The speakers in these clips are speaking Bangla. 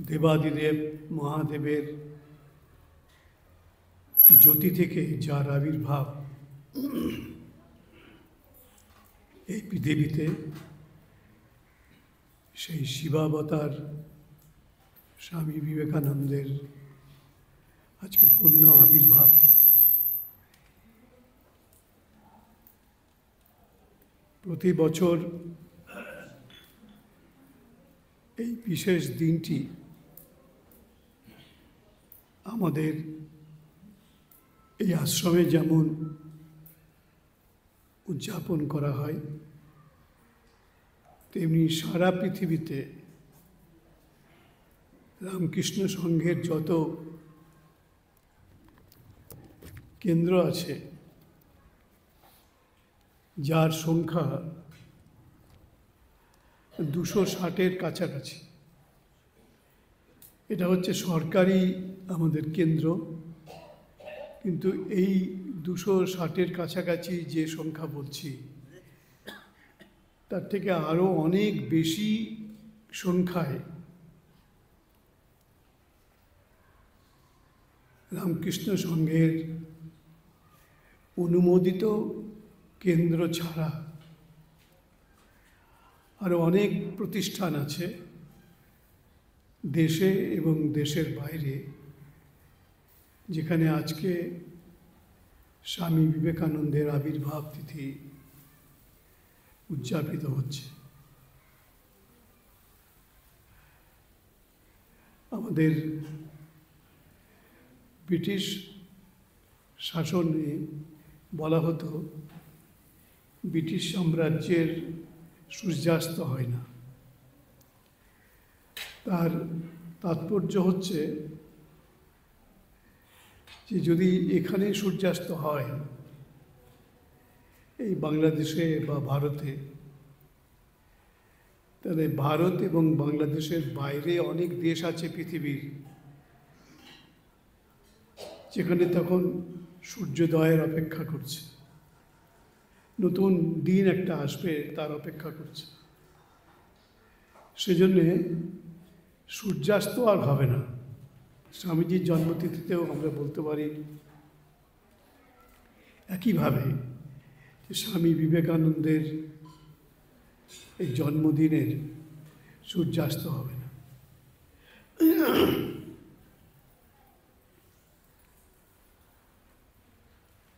দেবাদিদেব মহাদেবের জ্যোতি থেকে যার আবির্ভাব এই পৃথিবীতে, সেই শিবাবতার স্বামী বিবেকানন্দের আজকে পূর্ণ আবির্ভাব তিথি। প্রতি বছর এই বিশেষ দিনটি আমাদের এই আশ্রমে যেমন উদযাপন করা হয়, তেমনি সারা পৃথিবীতে রামকৃষ্ণ সংঘের যত কেন্দ্র আছে, যার সংখ্যা 260-এর কাছাকাছি। এটা হচ্ছে সরকারি আমাদের কেন্দ্র, কিন্তু এই 260-এর কাছাকাছি যে সংখ্যা বলছি, তার থেকে আরও অনেক বেশি সংখ্যায় রামকৃষ্ণ সংঘের অনুমোদিত কেন্দ্র ছাড়া আরও অনেক প্রতিষ্ঠান আছে দেশে এবং দেশের বাইরে, যেখানে আজকে স্বামী বিবেকানন্দের আবির্ভাব তিথি উদযাপিত হচ্ছে। আমাদের ব্রিটিশ শাসনে বলা হতো ব্রিটিশ সাম্রাজ্যের সূর্যাস্ত হয় না। তার তাৎপর্য হচ্ছে যে যদি এখানে সূর্যাস্ত হয়, এই বাংলাদেশে বা ভারতে, তাহলে ভারত এবং বাংলাদেশের বাইরে অনেক দেশ আছে পৃথিবীর, যেখানে তখন সূর্যোদয়ের অপেক্ষা করছে, নতুন দিন একটা আসবে তার অপেক্ষা করছে। সেজন্যে সূর্যাস্ত আর হবে না। স্বামীজির জন্মতিথিতেও আমরা বলতে পারি একইভাবে যে স্বামী বিবেকানন্দের এই জন্মদিনের সূর্যাস্ত হবে না।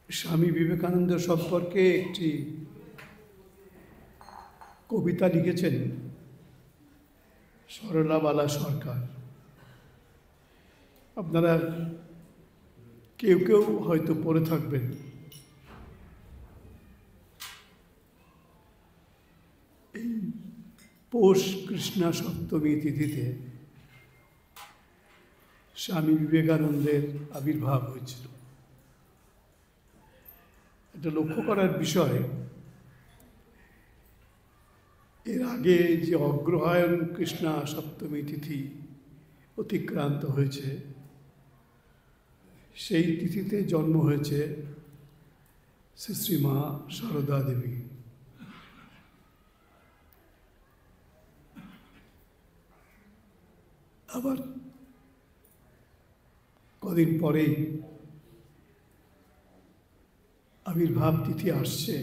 স্বামী বিবেকানন্দ সম্পর্কে একটি কবিতা লিখেছেন সরলাবালা সরকার। আপনারা কেউ কেউ হয়তো পড়ে থাকবেন। এই পৌষ কৃষ্ণা সপ্তমী তিথিতে স্বামী বিবেকানন্দের আবির্ভাব হয়েছিল। এটা লক্ষ্য করার বিষয়, এর আগে যে অগ্রহায়ণ কৃষ্ণা সপ্তমী তিথি অতিক্রান্ত হয়েছে, সেই তিথিতে জন্ম হয়েছে শ্রী শ্রীমা সারদা দেবী। আবার কদিন পরেই আবির্ভাব তিথি আসছে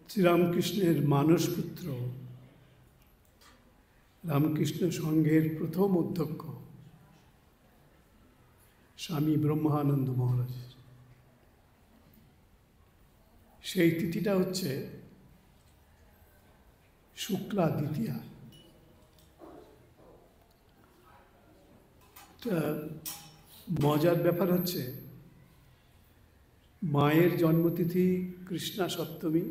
শ্রীরামকৃষ্ণের মানসপুত্র, রামকৃষ্ণ সংঘের প্রথম অধ্যক্ষ স্বামী ব্রহ্মানন্দ মহারাজের। সেই তিথিটা হচ্ছে শুক্লা দ্বিতীয়া। মজার ব্যাপার হচ্ছে, মায়ের জন্মতিথি কৃষ্ণা সপ্তমী,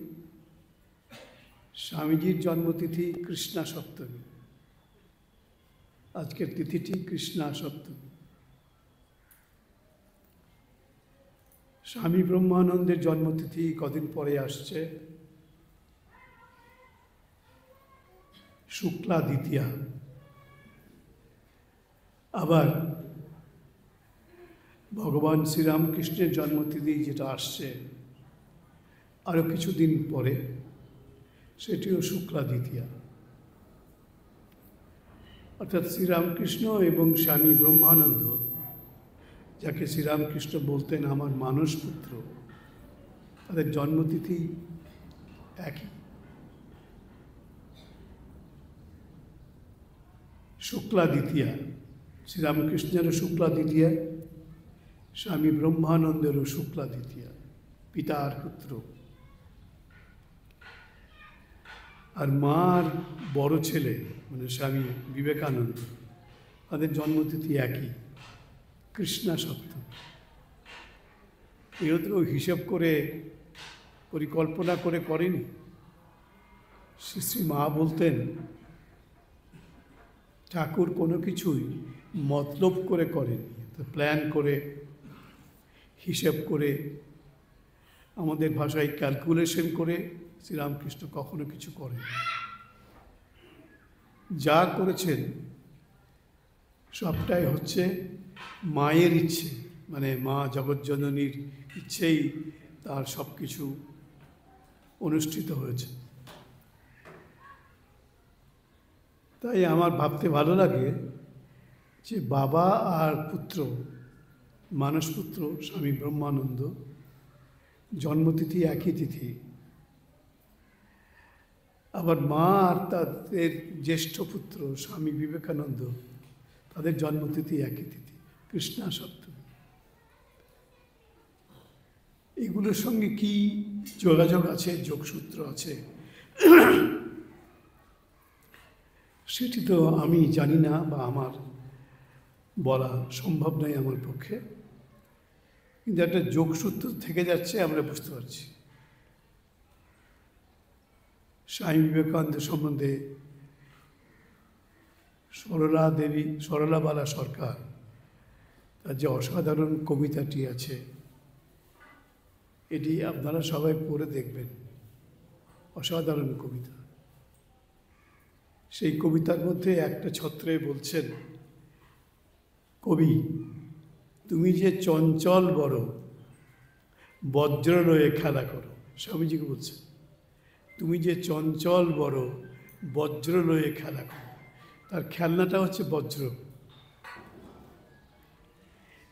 স্বামীজির জন্মতিথি কৃষ্ণা সপ্তমী, আজকের তিথিটি কৃষ্ণা সপ্তমী। স্বামী ব্রহ্মানন্দের জন্মতিথি কদিন পরে আসছে শুক্লা দ্বিতীয়া। আবার ভগবান শ্রীরামকৃষ্ণের জন্মতিথি যেটা আসছে আরও কিছুদিন পরে, সেটিও শুক্লা দ্বিতীয়া। অর্থাৎ শ্রীরামকৃষ্ণ এবং স্বামী ব্রহ্মানন্দ, যাকে শ্রীরামকৃষ্ণ বলতেন আমার মানস পুত্র, তাদের জন্মতিথি একই, শুক্লা দ্বিতীয়া। শ্রীরামকৃষ্ণেরও শুক্লা দ্বিতীয়া, স্বামী ব্রহ্মানন্দেরও শুক্লা দ্বিতীয়া, পিতা আর পুত্র। আর মার বড় ছেলে মানে স্বামী বিবেকানন্দ, তাদের জন্মতিথি একই, কৃষ্ণা সপ্তমী। এও হিসেব করে পরিকল্পনা করে করেনি। শ্রী শ্রী মা বলতেন, ঠাকুর কোনো কিছুই মতলব করে করেনি, তো প্ল্যান করে, হিসেব করে, আমাদের ভাষায় ক্যালকুলেশন করে শ্রীরামকৃষ্ণ কখনো কিছু করেন। যা করেছেন সবটাই হচ্ছে মায়ের ইচ্ছে, মানে মা জগৎজননীর ইচ্ছেই তার সব কিছু অনুষ্ঠিত হয়েছে। তাই আমার ভাবতে ভালো লাগে যে বাবা আর পুত্র, মানসপুত্র স্বামী ব্রহ্মানন্দ, জন্মতিথি একই তিথি। আবার মা আর তাদের জ্যেষ্ঠ পুত্র স্বামী বিবেকানন্দ, তাদের জন্মতিথি একই তিথি, কৃষ্ণা সপ্তমী। এগুলোর সঙ্গে কি যোগাযোগ আছে, যোগসূত্র আছে, সেটি তো আমি জানি না, বা আমার বলা সম্ভব নয় আমার পক্ষে, কিন্তু একটা যোগসূত্র থেকে যাচ্ছে আমরা বুঝতে পারছি। স্বামী বিবেকানন্দ সম্বন্ধে সরলাবালা সরকার, তার যে অসাধারণ কবিতাটি আছে, এটি আপনারা সবাই পড়ে দেখবেন, অসাধারণ কবিতা। সেই কবিতার মধ্যে একটা ছত্রে বলছেন কবি, তুমি যে চঞ্চল বড়, বজ্র লয়ে খেলা করো। স্বামীজিকে বলছেন, তুমি যে চঞ্চল বড়, বজ্র লয়ে খেলা করো। তার খেলনাটা হচ্ছে বজ্র,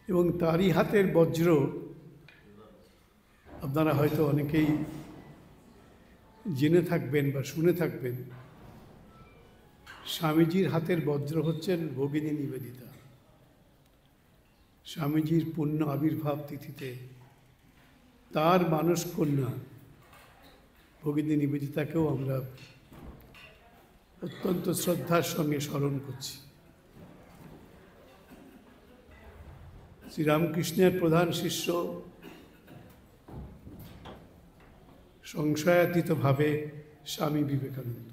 এবং তারই হাতের বজ্র আপনারা হয়তো অনেকেই জেনে থাকবেন বা শুনে থাকবেন। স্বামীজির হাতের বজ্র হচ্ছেন ভগিনী নিবেদিতা। স্বামীজির পূর্ণ আবির্ভাব তিথিতে তার মানস কন্যা ভগিনী নিবেদিতাকেও আমরা অত্যন্ত শ্রদ্ধার সঙ্গে স্মরণ করছি। শ্রীরামকৃষ্ণের প্রধান শিষ্য সংশয়াতীতভাবে স্বামী বিবেকানন্দ।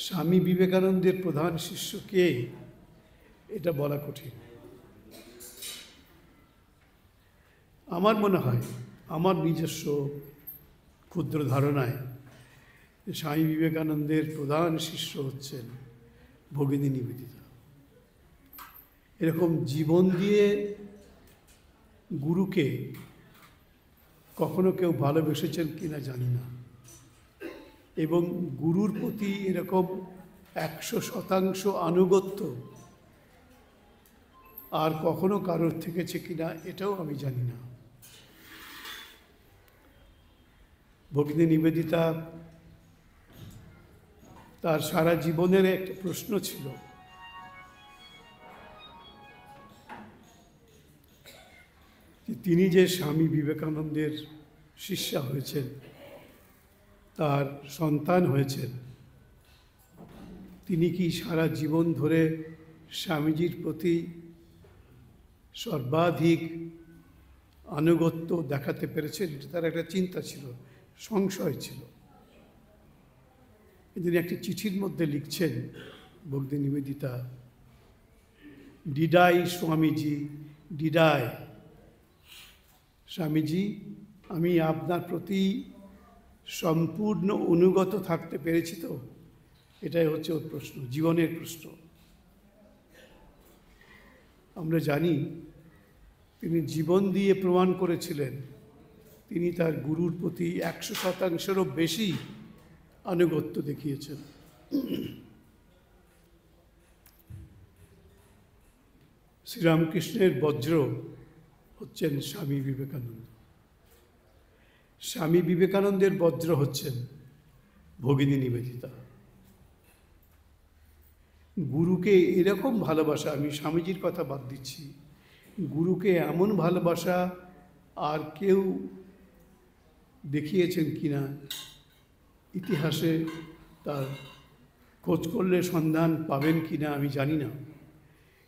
স্বামী বিবেকানন্দের প্রধান শিষ্য কে, এটা বলা কঠিন। আমার মনে হয়, আমার নিজস্ব ক্ষুদ্র ধারণায়, স্বামী বিবেকানন্দের প্রধান শিষ্য হচ্ছেন ভগিনী নিবেদিতা। এরকম জীবন দিয়ে গুরুকে কখনো কেউ ভালোবেসেছেন কিনা জানি না, এবং গুরুর প্রতি এরকম 100% আনুগত্য আর কখনো কারোর থেকেছে কিনা এটাও আমি জানি না। ভগিনী নিবেদিতা, তার সারা জীবনের একটা প্রশ্ন ছিল, যে তিনি যে স্বামী বিবেকানন্দের শিষ্যা হয়েছেন, তার সন্তান হয়েছেন, তিনি কি সারা জীবন ধরে স্বামীজির প্রতি সর্বাধিক আনুগত্য দেখাতে পেরেছেন? তার একটা চিন্তা ছিল, সংশয় ছিল। তিনি একটি চিঠির মধ্যে লিখছেন ভগিনী নিবেদিতা, ডিডাই স্বামীজি, ডিডাই স্বামীজি, আমি আপনার প্রতি সম্পূর্ণ অনুগত থাকতে পেরেছি তো? এটাই হচ্ছে ওর প্রশ্ন, জীবনের প্রশ্ন। আমরা জানি তিনি জীবন দিয়ে প্রমাণ করেছিলেন তিনি তার গুরুর প্রতি 100%-এরও বেশি আনুগত্য দেখিয়েছেন। শ্রীরামকৃষ্ণের বজ্র হচ্ছেন স্বামী বিবেকানন্দ। স্বামী বিবেকানন্দের বজ্র হচ্ছেন ভগিনী নিবেদিতা। গুরুকে এরকম ভালোবাসা, আমি স্বামীজির কথা বাদ দিচ্ছি, গুরুকে এমন ভালোবাসা আর কেউ দেখিয়েছেন কিনা ইতিহাসে তার খোঁজ করলে সন্ধান পাবেন কিনা আমি জানি না,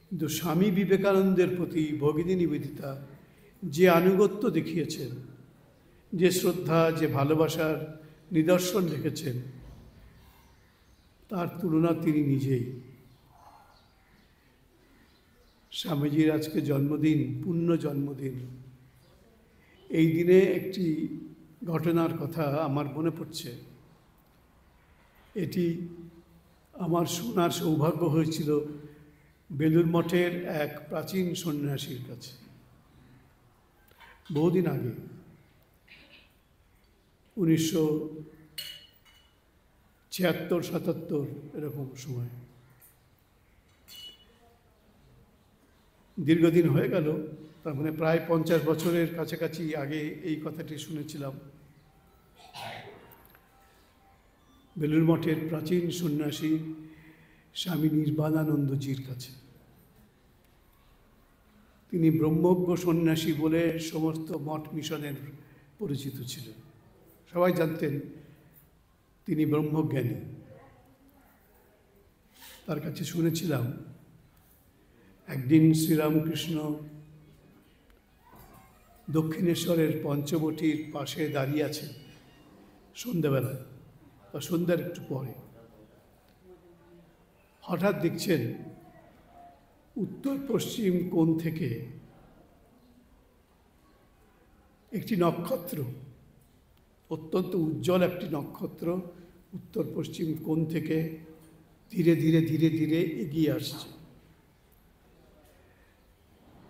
কিন্তু স্বামী বিবেকানন্দের প্রতি ভগিনী নিবেদিতা যে আনুগত্য দেখিয়েছেন, যে শ্রদ্ধা, যে ভালোবাসার নিদর্শন রেখেছেন, তার তুলনা তিনি নিজেই। স্বামীজির আজকে জন্মদিন, পূর্ণ জন্মদিন। এই দিনে একটি ঘটনার কথা আমার মনে পড়ছে। এটি আমার শোনার সৌভাগ্য হয়েছিল বেলুড় মঠের এক প্রাচীন সন্ন্যাসীর কাছে বহুদিন আগে, 1976-77 এরকম সময়। দীর্ঘদিন হয়ে গেল, তার মানে প্রায় 50 বছরের কাছাকাছি আগে এই কথাটি শুনেছিলাম বেলুড় মঠের প্রাচীন সন্ন্যাসী স্বামী নির্বাণানন্দজির কাছে। তিনি ব্রহ্মজ্ঞ সন্ন্যাসী বলে সমস্ত মঠ মিশনের পরিচিত ছিলেন, সবাই জানতেন তিনি ব্রহ্মজ্ঞানী। তার কাছে শুনেছিলাম একদিন শ্রীরামকৃষ্ণ দক্ষিণেশ্বরের পঞ্চবটির পাশে দাঁড়িয়ে আছেন সন্ধ্যাবেলায় বা সন্ধ্যার একটু পরে। হঠাৎ দেখছেন উত্তর পশ্চিম কোণ থেকে একটি নক্ষত্র, অত্যন্ত উজ্জ্বল একটি নক্ষত্র উত্তর পশ্চিম কোণ থেকে ধীরে ধীরে ধীরে ধীরে এগিয়ে আসছে।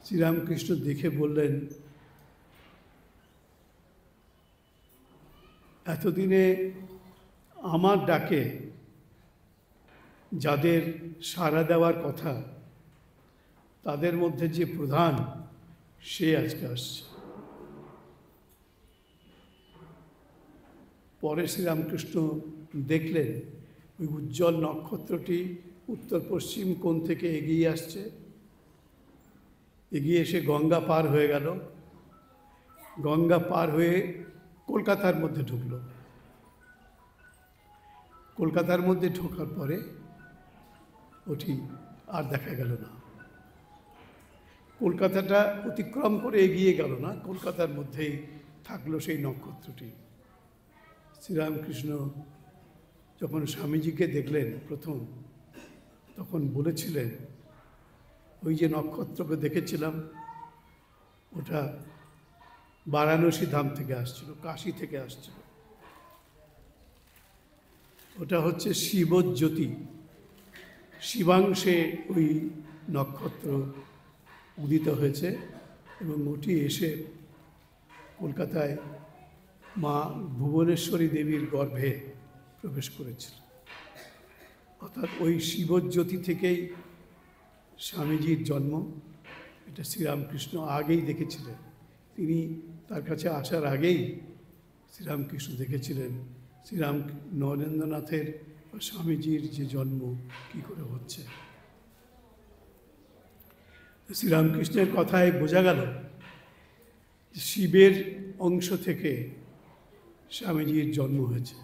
শ্রীরামকৃষ্ণ দেখে বললেন, এতদিনে আমার ডাকে যাদের সাড়া দেওয়ার কথা, তাদের মধ্যে যে প্রধান, সে আজকে আসছে। পরে শ্রীরামকৃষ্ণ দেখলেন ওই উজ্জ্বল নক্ষত্রটি উত্তর পশ্চিম কোণ থেকে এগিয়ে আসছে, এগিয়ে এসে গঙ্গা পার হয়ে গেল, গঙ্গা পার হয়ে কলকাতার মধ্যে ঢুকল। কলকাতার মধ্যে ঢোকার পরে ওটি আর দেখা গেল না। কলকাতাটা অতিক্রম করে এগিয়ে গেল না, কলকাতার মধ্যেই থাকলো সেই নক্ষত্রটি। শ্রীরামকৃষ্ণ যখন স্বামীজিকে দেখলেন প্রথম, তখন বলেছিলেন, ওই যে নক্ষত্রকে দেখেছিলাম ওটা বারাণসী ধাম থেকে আসছিল, কাশী থেকে আসছিল। ওটা হচ্ছে শিবজ্যোতি, শিবাংশে ওই নক্ষত্র উদিত হয়েছে এবং ওটি এসে কলকাতায় মা ভুবনেশ্বরী দেবীর গর্ভে প্রবেশ করেছিল। অর্থাৎ ওই শিবজ্যোতি থেকেই স্বামীজির জন্ম। এটা শ্রীরামকৃষ্ণ আগেই দেখেছিলেন। তিনি তার কাছে আসার আগেই শ্রীরামকৃষ্ণ দেখেছিলেন নরেন্দ্রনাথের বা স্বামীজির যে জন্ম কী করে হচ্ছে। শ্রীরামকৃষ্ণের কথায় বোঝা গেল শিবের অংশ থেকে স্বামীজির জন্ম হয়েছে।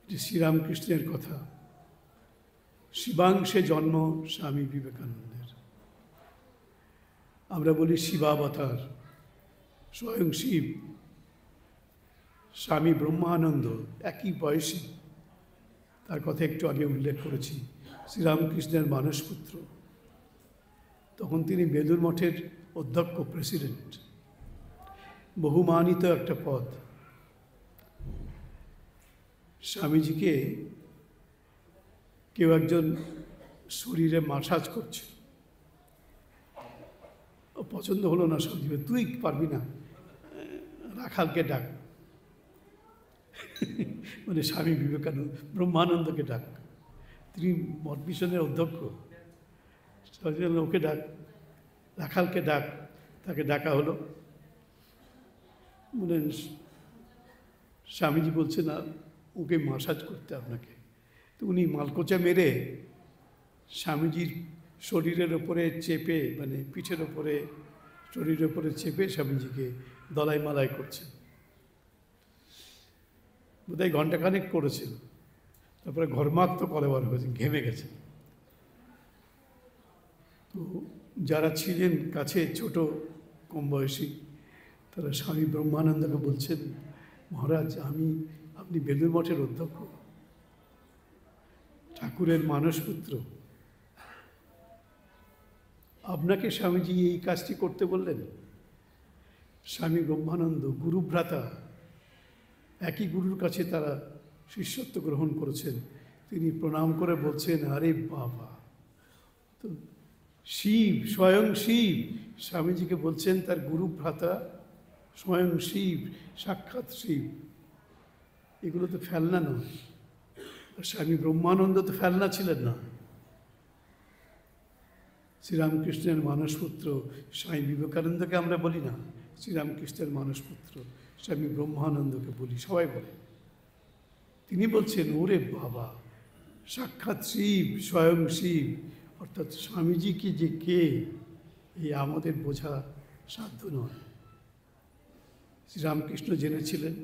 এটি শ্রীরামকৃষ্ণের কথা। শিবাংশে জন্ম স্বামী বিবেকানন্দের। আমরা বলি শিবাবতার, স্বয়ং শিব, স্বামী ব্রহ্মানন্দ একই বয়সী। তার কথা একটু আগে উল্লেখ করেছি, শ্রীরামকৃষ্ণের মানসপুত্র। তখন তিনি বেলুড় মঠের অধ্যক্ষ, প্রেসিডেন্ট, বহুমানিত একটা পদ। স্বামীজিকে কেউ একজন শরীরে মাসাজ করছে, পছন্দ হলো না স্বামীজি, তুই পারবি না, রাখালকে ডাক, মানে স্বামী বিবেকানন্দ ব্রহ্মানন্দকে ডাক। তিনি মঠ মিশনের অধ্যক্ষ। ওকে ডাক, রাখালকে ডাক। তাকে ডাকা হলো। মানে স্বামীজি বলছে না, ওকে মাসাজ করতে আপনাকে। তো উনি মালকোচা মেরে স্বামীজির শরীরের ওপরে চেপে, মানে পিঠের ওপরে, শরীরের ওপরে চেপে স্বামীজিকে দলাই মালাই করছেন। বোধহয় ঘণ্টাখানেক করেছিল। তারপরে ঘর্মাক্ত কলেবার হয়েছে, ঘেমে গেছে। তো যারা ছিলেন কাছে, ছোট কম বয়সী, তারা স্বামী ব্রহ্মানন্দকে বলছেন, মহারাজ আপনি বেলুড় মঠের অধ্যক্ষ, ঠাকুরের মানসপুত্র, আপনাকে স্বামীজি এই কাজটি করতে বললেন? স্বামী ব্রহ্মানন্দ গুরুভ্রাতা, একই গুরুর কাছে তারা শিষ্যত্ব গ্রহণ করেছেন। তিনি প্রণাম করে বলছেন, আরে বাবা, তো শিব, স্বয়ং শিব স্বামীজিকে বলছেন তার গুরুভ্রাতা, স্বয়ং শিব, সাক্ষাৎ শিব। এগুলো তো ফেলনা নয়। স্বামী ব্রহ্মানন্দ তো ফেলনা ছিলেন না। শ্রীরামকৃষ্ণের মানসপুত্র স্বামী বিবেকানন্দকে আমরা বলি না, শ্রীরামকৃষ্ণের মানসপুত্র স্বামী ব্রহ্মানন্দকে বলি, সবাই বলে। তিনি বলছেন, ওরে বাবা, সাক্ষাৎ শিব, স্বয়ং শিব। অর্থাৎ স্বামীজি কি যে কে, এই আমাদের বোঝা সাধ্য নয়। শ্রীরামকৃষ্ণ জেনেছিলেন,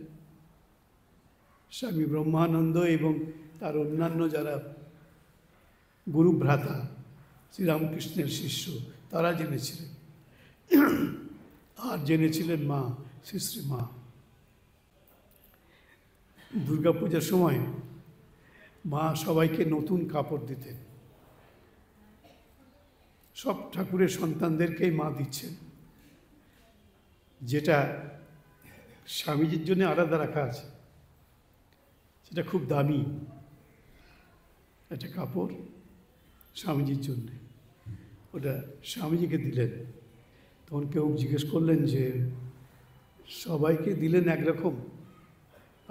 স্বামী ব্রহ্মানন্দ এবং তার অন্যান্য যারা গুরুভ্রাতা, শ্রীরামকৃষ্ণের শিষ্য, তারা জেনেছিলেন। আর জেনেছিলেন মা, শ্রী শ্রী মা। দুর্গাপূজার সময় মা সবাইকে নতুন কাপড় দিতেন। সব ঠাকুরের সন্তানদেরকেই মা দিচ্ছেন। যেটা স্বামীজির জন্য আলাদা রাখা আছে, সেটা খুব দামি একটা কাপড় স্বামীজির জন্যে। ওটা স্বামীজিকে দিলেন। তখন কেউ জিজ্ঞেস করলেন যে, সবাইকে দিলেন একরকম,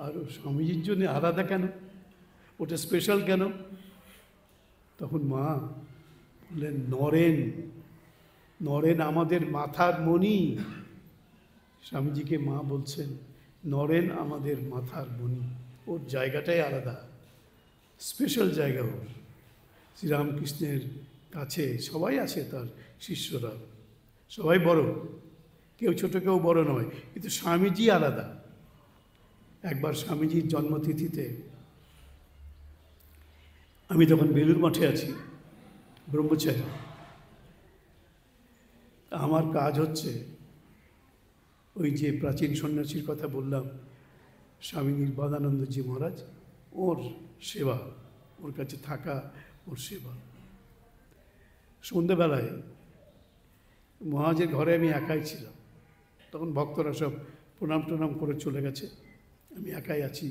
আর স্বামীজির জন্য আলাদা কেন, ওটা স্পেশাল কেন? তখন মা বললেন, নরেন, নরেন আমাদের মাথার মণি। স্বামীজিকে মা বলছেন, নরেন আমাদের মাথার মণি, ওর জায়গাটাই আলাদা, স্পেশাল জায়গা ওর। শ্রীরামকৃষ্ণের কাছে সবাই আছে, তার শিষ্যরা সবাই বড়, কেউ ছোট কেউ বড় নয়, কিন্তু স্বামীজি আলাদা। একবার স্বামীজির জন্মতিথিতে আমি তখন বেলুড় মঠে আছি, ব্রহ্মচারী। আমার কাজ হচ্ছে ওই যে প্রাচীন সন্ন্যাসীর কথা বললাম, স্বামী নির্বাণানন্দজি মহারাজ, ওর সেবা, ওর কাছে থাকা, ওর সেবা। সন্ধ্যেবেলায় মহারাজের ঘরে আমি একাই ছিলাম। তখন ভক্তরা সব প্রণাম টনাম করে চলে গেছে, আমি একাই আছি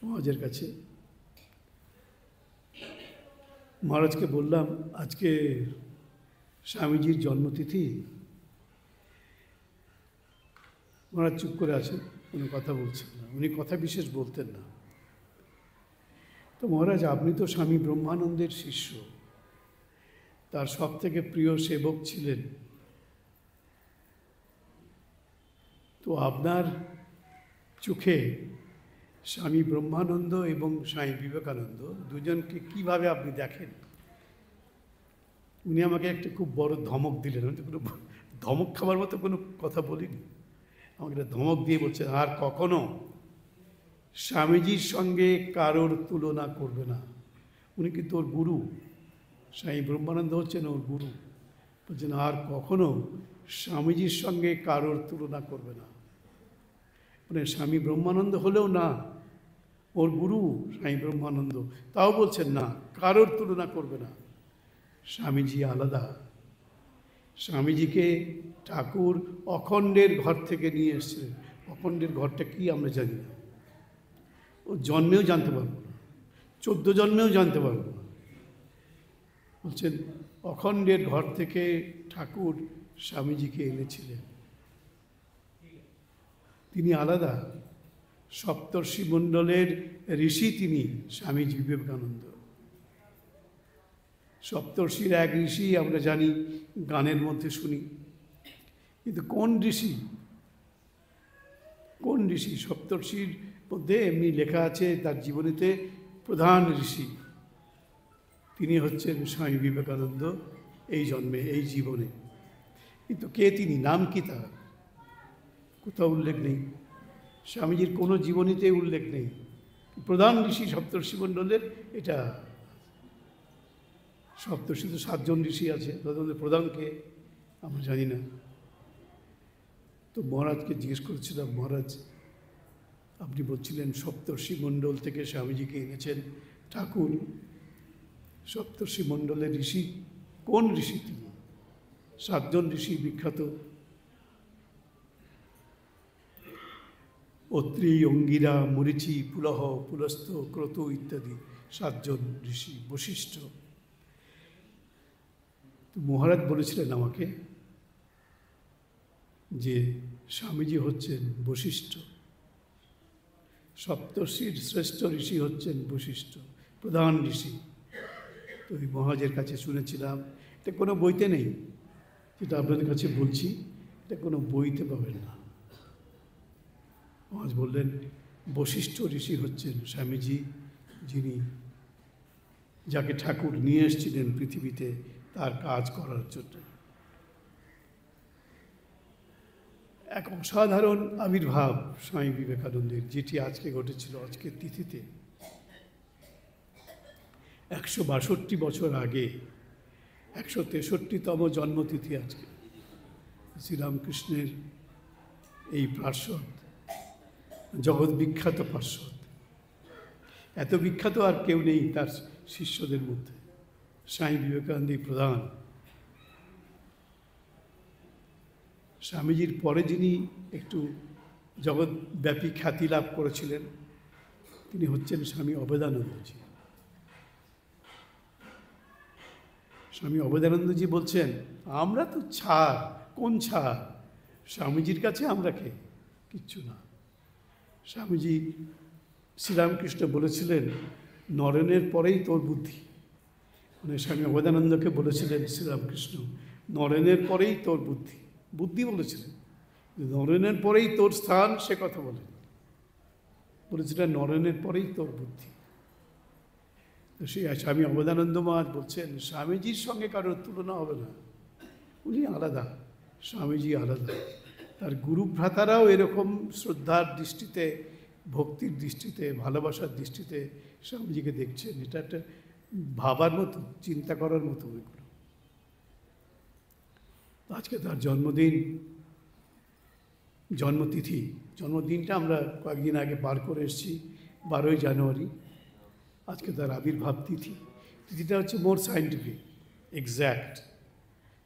মহারাজের কাছে। মহারাজকে বললাম, আজকে স্বামীজির জন্মতিথি। মহারাজ চুপ করে আছেন, কোনো কথা বলছেন না, উনি কথা বিশেষ বলতেন না। তো মহারাজ, আপনি তো স্বামী ব্রহ্মানন্দের শিষ্য, তার সব থেকে প্রিয় সেবক ছিলেন, তো আপনার চোখে স্বামী ব্রহ্মানন্দ এবং স্বামী বিবেকানন্দ দুজনকে কিভাবে আপনি দেখেন? উনি আমাকে একটা খুব বড় ধমক দিলেন। আমি তো কোনো ধমক খাবার মতো কোনো কথা বলিনি। আমাকে একটা ধমক দিয়ে বলছেন, আর কখনো স্বামীজির সঙ্গে কারোর তুলনা করবে না। উনি কিন্তু ওর গুরু, স্বামী ব্রহ্মানন্দ হচ্ছেন ওর গুরু। বলছেন, আর কখনো স্বামীজির সঙ্গে কারোর তুলনা করবে না। মানে স্বামী ব্রহ্মানন্দ হলেও না, ওর গুরু স্বামী ব্রহ্মানন্দ, তাও বলছেন না, কারোর তুলনা করবে না। স্বামীজি আলাদা। স্বামীজিকে ঠাকুর অখণ্ডের ঘর থেকে নিয়ে এসেছিলেন। অখণ্ডের ঘরটা কি আমরা জানি না, ও জন্মেও জানতে পারবো না, 14 জন্মেও জানতে পারবো না। বলছেন, অখণ্ডের ঘর থেকে ঠাকুর স্বামীজিকে এনেছিলেন। তিনি আলাদা, সপ্তর্ষি মণ্ডলের ঋষি তিনি, স্বামী বিবেকানন্দ। সপ্তর্ষির এক ঋষি আমরা জানি, গানের মধ্যে শুনি, কিন্তু কোন ঋষি? কোন ঋষি? সপ্তর্ষির মধ্যে এমনি লেখা আছে তার জীবনীতে প্রধান ঋষি তিনি হচ্ছেন স্বামী বিবেকানন্দ, এই জন্মে, এই জীবনে। কিন্তু কে তিনি? নাম কি তার? কোথাও উল্লেখ নেই। স্বামীজির কোনো জীবনীতে উল্লেখ নেই। প্রধান ঋষি সপ্তর্ষি মণ্ডলের এটা। সপ্তর্ষি তো 7 জন ঋষি আছে, তাদের মধ্যে প্রধানকে আমরা জানি না। তো মহারাজকে জিজ্ঞেস করেছিলাম, মহারাজ আপনি বলছিলেন সপ্তর্ষি মণ্ডল থেকে স্বামীজিকে এনেছেন ঠাকুর, সপ্তর্ষি মণ্ডলের ঋষি কোন ঋষি তিনি? 7 জন ঋষি বিখ্যাত, অত্রি, অঙ্গিরা, মরিচি, পুলহ, পুলস্ত, ক্রতু ইত্যাদি 7 জন ঋষি। বশিষ্ঠ। মহারাজ বলেছিলেন আমাকে যে স্বামীজি হচ্ছেন বশিষ্ঠ, সপ্তর্ষির শ্রেষ্ঠ ঋষি হচ্ছেন বশিষ্ঠ, প্রধান ঋষি। তো ওই মহারাজের কাছে শুনেছিলাম। এটা কোনো বইতে নেই, যেটা আপনাদের কাছে বলছি, এটা কোনো বইতে পাবেন না। মহারাজ বললেন বশিষ্ঠ ঋষি হচ্ছেন স্বামীজি, যিনি, যাকে ঠাকুর নিয়ে এসেছিলেন পৃথিবীতে তার কাজ করার জন্য। এক অসাধারণ আবির্ভাব স্বামী বিবেকানন্দের, যেটি আজকে ঘটেছিল, আজকের তিথিতে 162 বছর আগে, 163তম জন্মতিথি আজকে শ্রীরামকৃষ্ণের এই পার্শ্বদ, জগৎ বিখ্যাত পার্শ্বদ। এত বিখ্যাত আর কেউ নেই তার শিষ্যদের মধ্যে, স্বামী বিবেকানন্দই প্রধান। স্বামীজির পরে যিনি একটু জগৎব্যাপী খ্যাতি লাভ করেছিলেন তিনি হচ্ছেন স্বামী অভেদানন্দজি। স্বামী অভেদানন্দজি বলছেন, আমরা তো ছাড়, কোন ছাড়? স্বামীজির কাছে আমরা কে? কিচ্ছু না। স্বামীজি, শ্রীরামকৃষ্ণ বলেছিলেন নরেনের পরেই তোর বুদ্ধি, মানে স্বামী অভেদানন্দকে বলেছিলেন শ্রীরামকৃষ্ণ নরেনের পরেই তোর বুদ্ধি, বুদ্ধি বলেছিলেন, নরেনের পরেই তোর স্থান, সে কথা বলেছিলেন নরেনের পরেই তোর বুদ্ধি। তো সেই স্বামী অভেদানন্দ মহারাজ বলছেন স্বামীজির সঙ্গে কারোর তুলনা হবে না, উনি আলাদা, স্বামীজি আলাদা। তার গুরু ভ্রাতারাও এরকম শ্রদ্ধার দৃষ্টিতে, ভক্তির দৃষ্টিতে, ভালোবাসার দৃষ্টিতে স্বামীজিকে দেখছেন। এটা একটা ভাবার মতো, চিন্তা করার মতো এগুলো। আজকে তার জন্মদিন, জন্মতিথি, জন্মদিনটা আমরা কয়েকদিন আগে পার করে এসেছি, 12ই জানুয়ারি। আজকে তার আবির্ভাব তিথি। তিথিটা হচ্ছে মোর সায়েন্টিফিক, এক্স্যাক্ট।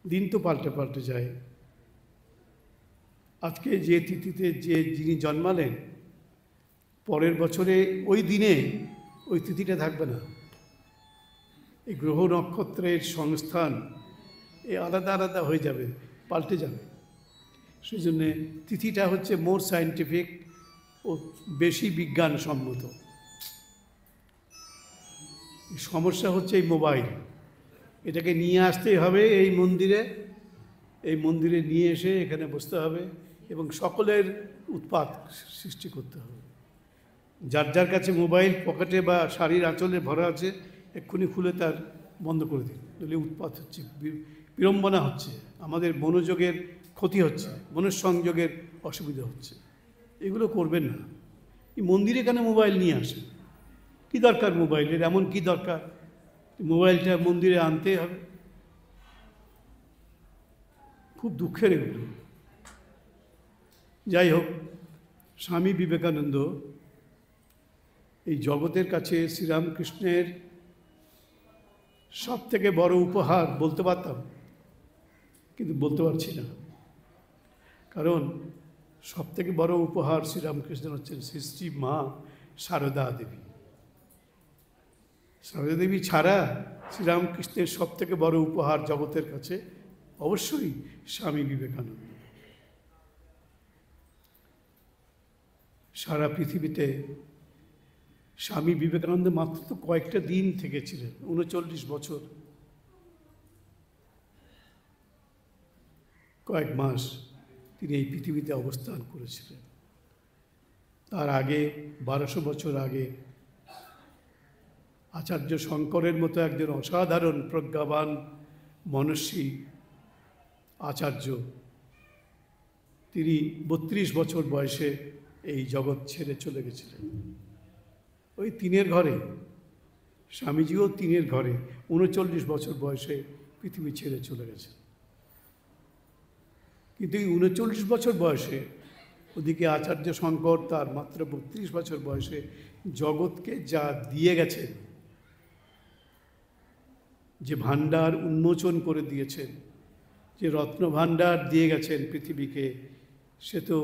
দিন তো পাল্টে যায়। আজকে যে তিথিতে যিনি জন্মালেন, পরের বছরে ওই দিনে ওই তিথিটা থাকবে না। এই গ্রহ নক্ষত্রের সংস্থান এ আলাদা আলাদা হয়ে যাবে, পাল্টে যাবে। সেই জন্যে তিথিটা হচ্ছে মোর সায়েন্টিফিক ও বেশি বিজ্ঞানসম্মত। সমস্যা হচ্ছে এই মোবাইল, এটাকে নিয়ে আসতেই হবে এই মন্দিরে নিয়ে এসে এখানে বসতে হবে এবং সকলের উৎপাত সৃষ্টি করতে হবে। যার যার কাছে মোবাইল পকেটে বা শাড়ির আঁচলে ভরা আছে এক্ষুনি খুলে তার বন্ধ করে দিন, নইলে উৎপাত হচ্ছে, বিড়ম্বনা হচ্ছে, আমাদের মনোযোগের ক্ষতি হচ্ছে, মনঃসংযোগের অসুবিধা হচ্ছে। এগুলো করবেন না। এই মন্দিরে কেন মোবাইল নিয়ে আসেন? কী দরকার মোবাইলের? এমন কি দরকার মোবাইলটা মন্দিরে আনতে হবে? খুব দুঃখের এগুলো। যাই হোক, স্বামী বিবেকানন্দ এই জগতের কাছে শ্রীরামকৃষ্ণের সব থেকে বড় উপহার বলতে পারতাম, কিন্তু বলতে পারছি না। কারণ সব থেকে বড় উপহার শ্রীরামকৃষ্ণের হচ্ছেন শ্রী শ্রী মা সারদা দেবী। সারদা দেবী ছাড়া শ্রীরামকৃষ্ণের সব থেকে বড় উপহার জগতের কাছে অবশ্যই স্বামী বিবেকানন্দ। সারা পৃথিবীতে স্বামী বিবেকানন্দ মাত্র তো কয়েকটা দিন থেকেছিলেন, 39 বছর। কয়েক মাস তিনি এই পৃথিবীতে অবস্থান করেছিলেন। তার আগে 1200 বছর আগে আচার্য শঙ্করের মতো একজন অসাধারণ প্রজ্ঞাবান মনস্বী আচার্য, তিনি 32 বছর বয়সে এই জগৎ ছেড়ে চলে গেছিলেন। ওই তিনের ঘরে, স্বামীজিও তিনের ঘরে 39 বছর বয়সে পৃথিবী ছেড়ে চলে গেছেন। কিন্তু এই 39 বছর বয়সে ওদিকে আচার্য শঙ্কর তার মাত্র 32 বছর বয়সে জগৎকে যা দিয়ে গেছেন, যে ভাণ্ডার উন্মোচন করে দিয়েছেন, যে রত্ন ভাণ্ডার দিয়ে গেছেন পৃথিবীকে, সে তো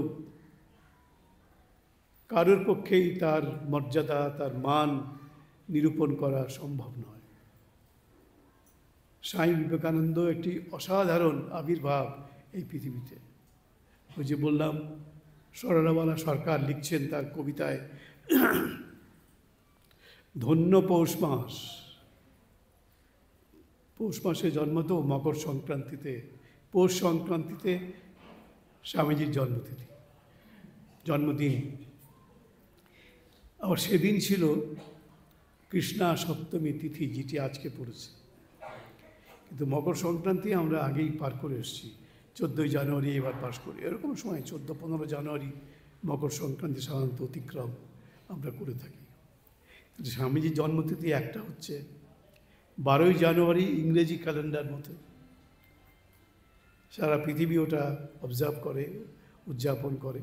কারোর পক্ষেই তার মর্যাদা, তার মান নিরূপণ করা সম্ভব নয়। স্বামী বিবেকানন্দ একটি অসাধারণ আবির্ভাব এই পৃথিবীতে। ওই যে বললাম, সরলাবালা সরকার লিখছেন তার কবিতায়, ধন্য পৌষ মাস। পৌষ মাসে জন্ম তো মকর সংক্রান্তিতে, পৌষ সংক্রান্তিতে স্বামীজির জন্মদিন। আবার সেদিন ছিল কৃষ্ণা সপ্তমী তিথি, যেটি আজকে পড়েছে। কিন্তু মকর সংক্রান্তি আমরা আগেই পার করে এসেছি, 14ই জানুয়ারি এবার পাস করি। এরকম সময় 14-15 জানুয়ারি মকর সংক্রান্তি সাধারণত অতিক্রম আমরা করে থাকি। কিন্তু স্বামীজির জন্মতিথি একটা হচ্ছে 12ই জানুয়ারি ইংরেজি ক্যালেন্ডার মতে। সারা পৃথিবী ওটা অবজার্ভ করে, উদযাপন করে।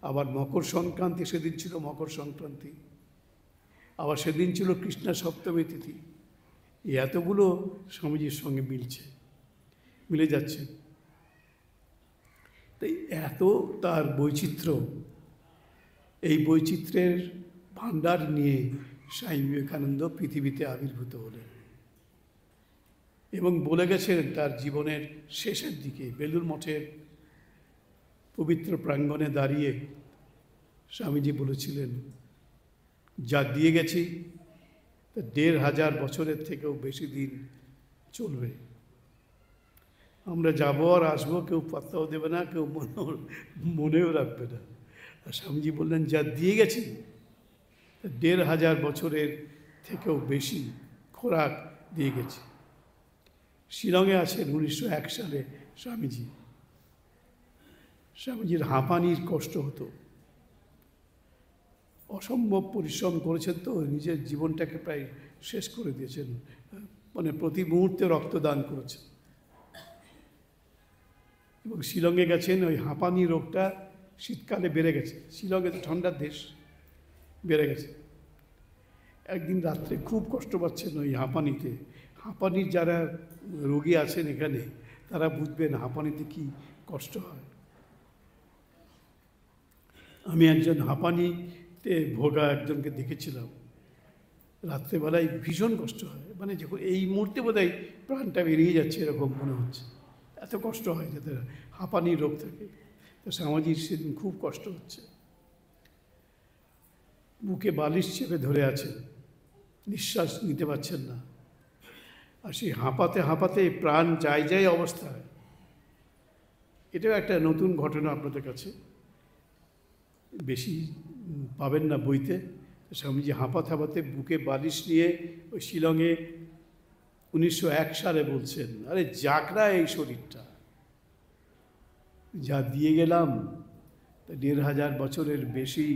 আবার মকর সংক্রান্তি, সেদিন ছিল মকর সংক্রান্তি, আবার সেদিন ছিল কৃষ্ণা সপ্তমী তিথি। এই এতগুলো স্বামীজির সঙ্গে মিলে যাচ্ছে। তাই এত তার বৈচিত্র্য, এই বৈচিত্র্যের ভাণ্ডার নিয়ে স্বামী বিবেকানন্দ পৃথিবীতে আবির্ভূত হলেন এবং বলে গেছেন তার জীবনের শেষের দিকে বেলুড় মঠের পবিত্র প্রাঙ্গণে দাঁড়িয়ে স্বামীজি বলেছিলেন, যা দিয়ে গেছি তা 1500 বছরের থেকেও বেশি দিন চলবে। আমরা যাবো আর আসবো, কেউ পাত্তাও দেবে না, কেউ মনেও রাখবে না। আর স্বামীজি বললেন, যা দিয়ে গেছি তা 1500 বছরের থেকেও বেশি খোরাক দিয়ে গেছি। শিলংয়ে আছেন 1901 সালে স্বামীজির হাঁপানির কষ্ট হতো, অসম্ভব পরিশ্রম করেছেন, তো নিজের জীবনটাকে প্রায় শেষ করে দিয়েছেন, মানে প্রতি মুহূর্তে রক্তদান করেছেন। এবং শিলংয়ে গেছেন, ওই হাঁপানি রোগটা শীতকালে বেড়ে গেছে, শিলংয়ে তো ঠান্ডার দেশ, বেড়ে গেছে। একদিন রাত্রে খুব কষ্ট পাচ্ছেন ওই হাঁপানিতে। হাঁপানির যারা রোগী আছেন এখানে, তারা বুঝবেন হাঁপানিতে কি কষ্ট হয়। আমি একজন হাঁপানিতে ভোগা একজনকে দেখেছিলাম, রাত্রেবেলায় ভীষণ কষ্ট হয়, মানে যখন এই মুহূর্তে বোধহয় প্রাণটা বেরিয়ে যাচ্ছে এরকম মনে হচ্ছে, এত কষ্ট হয় যাদের হাঁপানির রোগ থাকে। তো স্বামীজির সেদিন খুব কষ্ট হচ্ছে, বুকে বালিশ চেপে ধরে আছেন, নিঃশ্বাস নিতে পারছেন না, আর সেই হাঁপাতে প্রাণ যায় অবস্থা। এটাও একটা নতুন ঘটনা আপনাদের কাছে, বেশি পাবেন না বইতে। স্বামীজি হাঁপাতে বুকে বালিশ নিয়ে ওই শিলংয়ে 1901 সালে বলছেন, আরে যাক না এই শরীরটা, যা দিয়ে গেলাম তা 1500 বছরের বেশি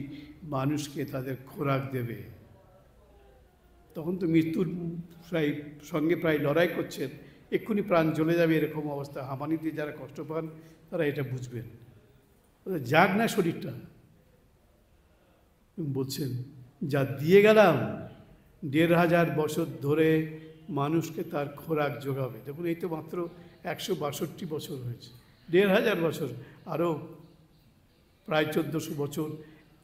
মানুষকে তাদের খোরাক দেবে। তখন তো মৃত্যুর সঙ্গে প্রায় লড়াই করছেন, এক্ষুনি প্রাণ চলে যাবে এরকম অবস্থা। হাঁপানিতে যারা কষ্ট পান তারা এটা বুঝবেন, যাক না শরীরটা। বলছেন, যা দিয়ে গেলাম 1500 বছর ধরে মানুষকে তার খোরাক যোগাবে। দেখুন, এই তো মাত্র 162 বছর হয়েছে, 1500 বছর, আরও প্রায় 1400 বছর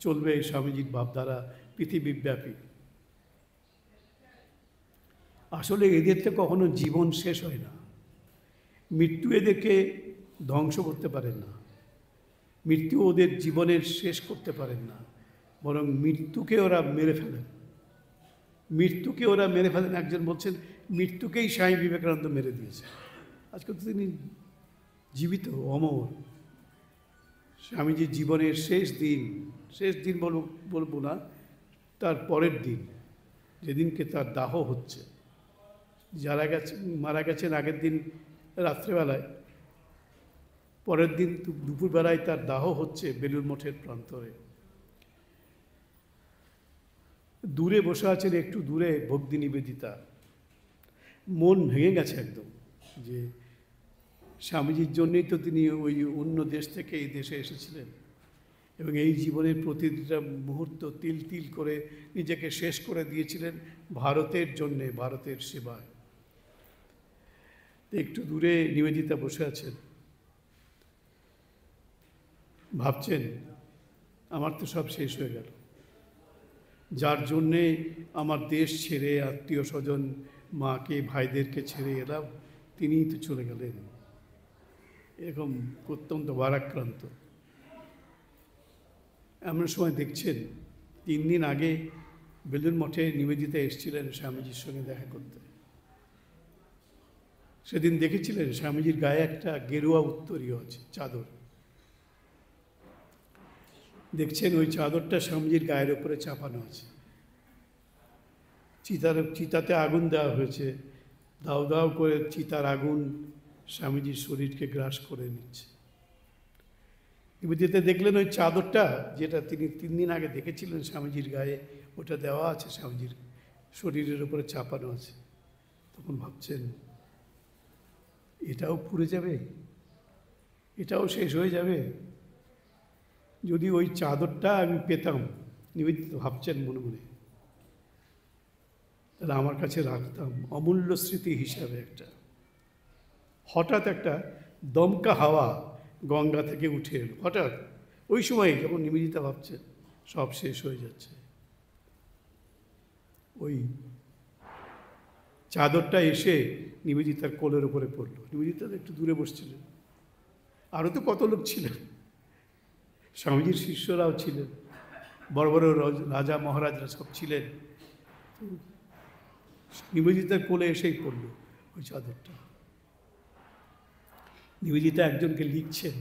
চলবে এই স্বামীজির ভাবধারা পৃথিবীব্যাপী। আসলে এদেরতে কখনো জীবন শেষ হয় না, মৃত্যু এদেরকে ধ্বংস করতে পারেন না, মৃত্যু ওদের জীবনের শেষ করতে পারেন না, বরং মৃত্যুকে ওরা মেরে ফেলেন। একজন বলছেন, মৃত্যুকেই স্বামী বিবেকানন্দ মেরে দিয়েছে। আজকে তো তিনি জীবিত, অমর। স্বামীজির জীবনের শেষ দিন বলবো না, তার পরের দিন, যেদিনকে তার দাহ হচ্ছে। মারা গেছেন আগের দিন রাত্রেবেলায়, পরের দিন দুপুরবেলায় তার দাহ হচ্ছে বেলুড় মঠের প্রান্তরে। দূরে বসে আছেন, একটু দূরে ভক্তি নিবেদিতা। মন ভেঙে গেছে একদম, যে স্বামীজির জন্যই তো তিনি ওই অন্য দেশ থেকে এই দেশে এসেছিলেন, এবং এই জীবনের প্রতিটা মুহূর্ত তিল তিল করে নিজেকে শেষ করে দিয়েছিলেন ভারতের জন্যে, ভারতের সেবায়। একটু দূরে নিবেদিতা বসে আছেন, ভাবছেন আমার তো সব শেষ হয়ে গেল, যার জন্যে আমার দেশ ছেড়ে, আত্মীয় স্বজন, মাকে ভাইদেরকে ছেড়ে এলাম, তিনিই তো চলে গেলেন। এরকম অত্যন্ত ভারাক্রান্ত। এমন সময় দেখছেন 3 দিন আগে বেলুড় মঠে নিবেদিতা এসেছিলেন স্বামীজির সঙ্গে দেখা করতে। সেদিন দেখেছিলেন স্বামীজির গায়ে একটা গেরুয়া উত্তরীয় আছে, চাদর। দেখছেন ওই চাদরটা স্বামীজির গায়ের উপরে চাপানো আছে। চিতাতে আগুন দেওয়া হয়েছে, দাউ দাউ করে চিতার আগুন স্বামীজির শরীরকে গ্রাস করে নিচ্ছে। নিবেদিতা দেখলেন ওই চাদরটা, যেটা তিনি 3 দিন আগে দেখেছিলেন স্বামীজির গায়ে, ওটা দেওয়া আছে, স্বামীজির শরীরের উপরে চাপানো আছে। তখন ভাবছেন এটাও পুড়ে যাবে, এটাও শেষ হয়ে যাবে। যদি ওই চাদরটা আমি পেতাম, নিবেদিতা ভাবছেন মনে মনে, তাহলে আমার কাছে রাখতাম অমূল্য স্মৃতি হিসাবে একটা। হঠাৎ একটা দমকা হাওয়া গঙ্গা থেকে উঠে এলো, হঠাৎ ওই সময় যখন নিবেদিতা ভাবছেন সব শেষ হয়ে যাচ্ছে। ওই চাদরটা এসে নিবেদিতার কোলের উপরে পড়লো। নিবেদিতা একটু দূরে বসছিলেন, আরও তো কত লোক ছিলেন, স্বামীজির শিষ্যরাও ছিলেন, বড় বড় রাজা মহারাজরা সব ছিলেন। নিবেদিতার কোলে এসেই পড়লো ওই চাদরটা। নিবেদিতা একজনকে লিখছেন,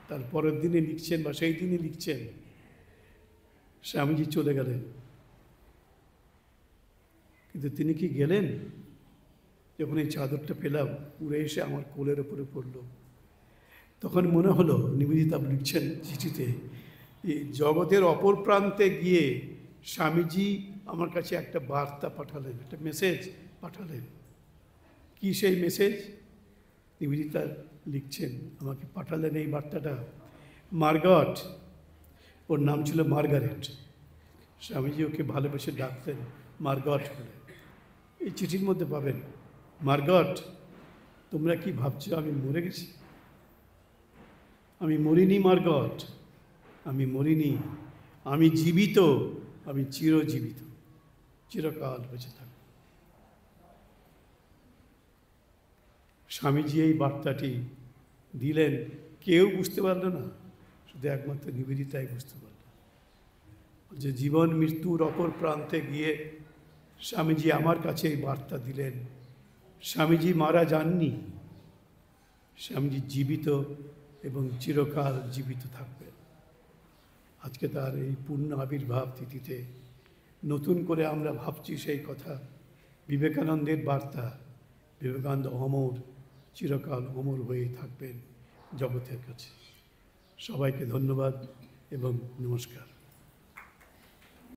তার পরের দিনে লিখছেন বা সেই দিনে লিখছেন, স্বামীজি চলে গেলেন, কিন্তু তিনি কি গেলেন? যখন এই চাদরটা পেলাম, উড়ে এসে আমার কোলের ওপরে পড়লো, তখন মনে হলো, নিবেদিতা লিখছেন চিঠিতে, জগতের অপর প্রান্তে গিয়ে স্বামীজি আমার কাছে একটা বার্তা পাঠালেন, একটা মেসেজ পাঠালেন। কি সেই মেসেজ? নিবেদিতা লিখছেন, আমাকে পাঠালেন এই বার্তাটা, মার্গট, ওর নাম ছিল মার্গারেট, স্বামীজি ওকে ভালোবেসে ডাকতেন মার্গট বলে। এই চিঠির মধ্যে পাবেন, মার্গট, তোমরা কি ভাবছো আমি মরে গেছি? আমি মরিনি মার্গট, আমি মরিনি, আমি জীবিত, আমি চিরজীবিত, চিরকাল বেঁচে থাকব। স্বামীজি এই বার্তাটি দিলেন, কেউ বুঝতে পারল না, শুধু একমাত্র নিবেদিতাই বুঝতে পারল, যে জীবন মৃত্যুর অপর প্রান্তে গিয়ে স্বামীজি আমার কাছে এই বার্তা দিলেন। স্বামীজি মারা যাননি, স্বামীজি জীবিত এবং চিরকাল জীবিত থাকবেন। আজকে তার এই পূর্ণ আবির্ভাব তিথিতে নতুন করে আমরা ভাবছি সেই কথা। বিবেকানন্দের বার্তা, বিবেকানন্দ অমর, চিরকাল অমর হয়েই থাকবেন জগতের কাছে। সবাইকে ধন্যবাদ এবং নমস্কার।